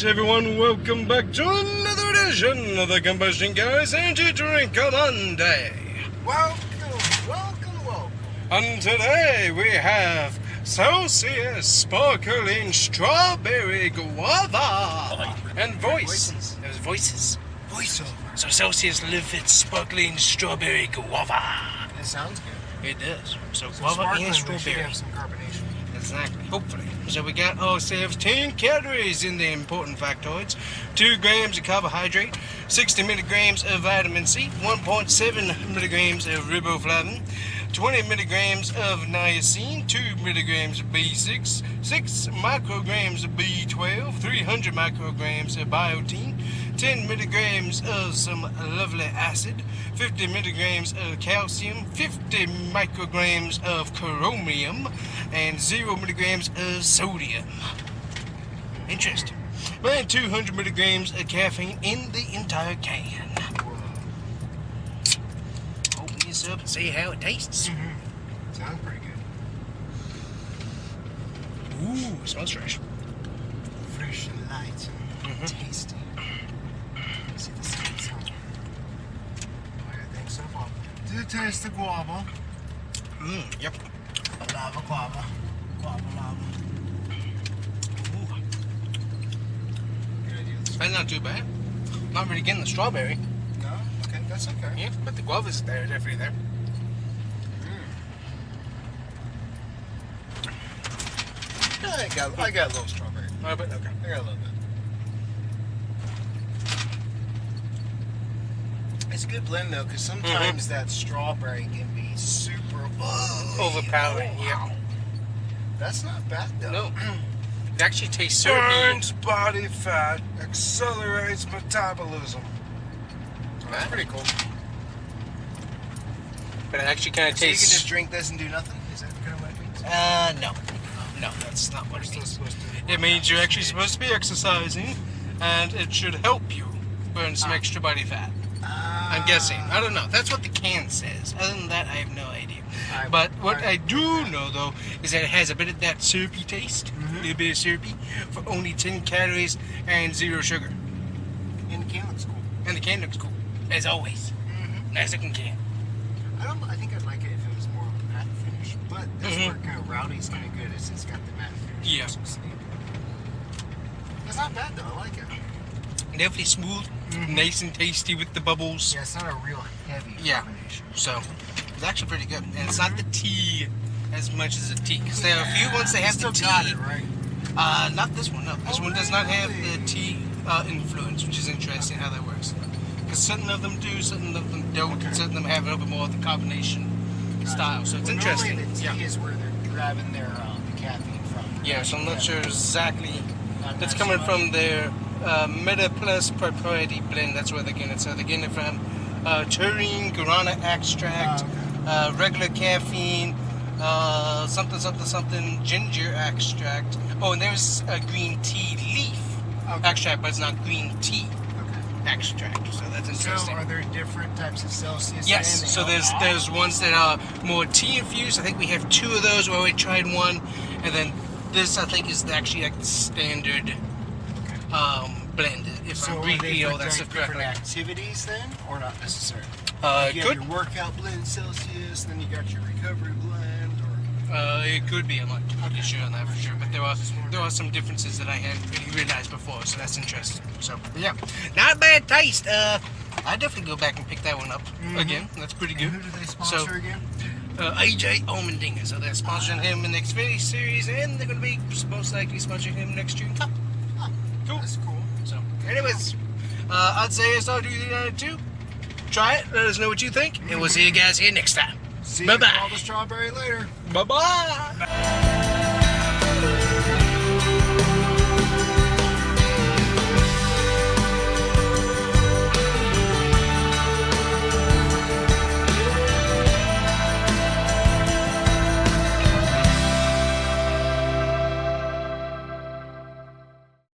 Alright everyone, welcome back to another edition of the Combustion Guys and to Drink on Monday. Welcome. And today we have Celsius Sparkling Strawberry Guava. And voice. There's voices. Voiceover. So Celsius Livid Sparkling Strawberry Guava. It sounds good. It does. So So guava sparkling, and we should strawberry. have some carbonation. Exactly, hopefully. So we got ourselves 10 calories in the important factoids, 2 grams of carbohydrate, 60 milligrams of vitamin C, 1.7 milligrams of riboflavin, 20 milligrams of niacin, 2 milligrams of B6, 6 micrograms of B12, 300 micrograms of biotin, 10 milligrams of some lovely acid, 50 milligrams of calcium, 50 micrograms of chromium, and 0 milligrams of sodium. Interesting. And 200 milligrams of caffeine in the entire can. Open this up and see how it tastes. Sounds pretty good. Ooh, it smells fresh. Fresh and light and tasty. See the science on it. Oh, I think so far. Do you taste the guava? Yep. Lava guava. Guava lava. Ooh, Good idea. that's not too bad. Not really getting the strawberry. No? Okay, that's okay. Yeah, but the guava's there, definitely there. I got a little strawberry. Oh, but okay. I got a little bit. It's a good blend though, because sometimes that strawberry can be super Overpowering, yeah. That's not bad though. No. It actually tastes syrupy. Burns body fat, accelerates metabolism. That's pretty cool. But it actually kind of So you can tastes... just drink this and do nothing? Is that kind of what it means? No. No, that's not what it Still means. supposed to It means you're actually supposed to be exercising, and it should help you burn some extra body fat. I'm guessing. I don't know. That's what the can says. Other than that, I have no idea. But what I do know, though, is that it has a bit of that syrupy taste, a little bit of syrupy, for only 10 calories and 0 sugar. And the can looks cool. And the can looks cool, as always. Nice looking can. I think I'd like it if it was more of a matte finish, but this Mhm. work kind of rowdy's kind of good. It's got the matte finish. Yeah. So sleek. It's not bad though. I like it. Definitely smooth, nice and tasty with the bubbles. Yeah, it's not a real heavy Yeah. combination. So, it's actually pretty good. And it's not the tea as much as the tea. Because there are a few ones that have the Still tea. got it, right? Not this one, no. This Oh, one does not have really? the tea influence, which is interesting how that works. Because certain of them do, certain of them don't, and certain of them have a little bit more of the carbonation style. So it's Well, interesting. Normally the tea Yeah. is where they're grabbing their the caffeine from. Yeah, so I'm not sure exactly. Not That's so coming much. from their Meta Plus proprietary blend. That's where they're getting it. So they're getting it from taurine, guarana extract, regular caffeine, something, ginger extract. Oh, and there's a green tea leaf extract, but it's not green tea extract. So that's So interesting. are there different types of Celsius? Yes, then? so there's ones that are more tea infused. I think we have 2 of those. Where we tried one, and then this I think is actually like the standard blend. If So I'm are they reading for all that stuff different correctly. activities then, or not necessarily? You have Good. your workout blend Celsius, then you got your recovery blend, or It could be. I'm not totally sure on that for sure, but there are some differences that I hadn't really realized before, so that's interesting. So yeah, not a bad taste. I definitely go back and pick that one up again. That's pretty good. and who do they sponsor again? AJ Allmendinger, so they're sponsoring him in the Xfinity Series, and they're going to be most likely sponsoring him next June. Cool. That's cool. So, anyways, I'd say it's all do the too. Try it. Let us know what you think, and we'll see you guys here next time. See Bye-bye. you with all the strawberry later. Bye bye.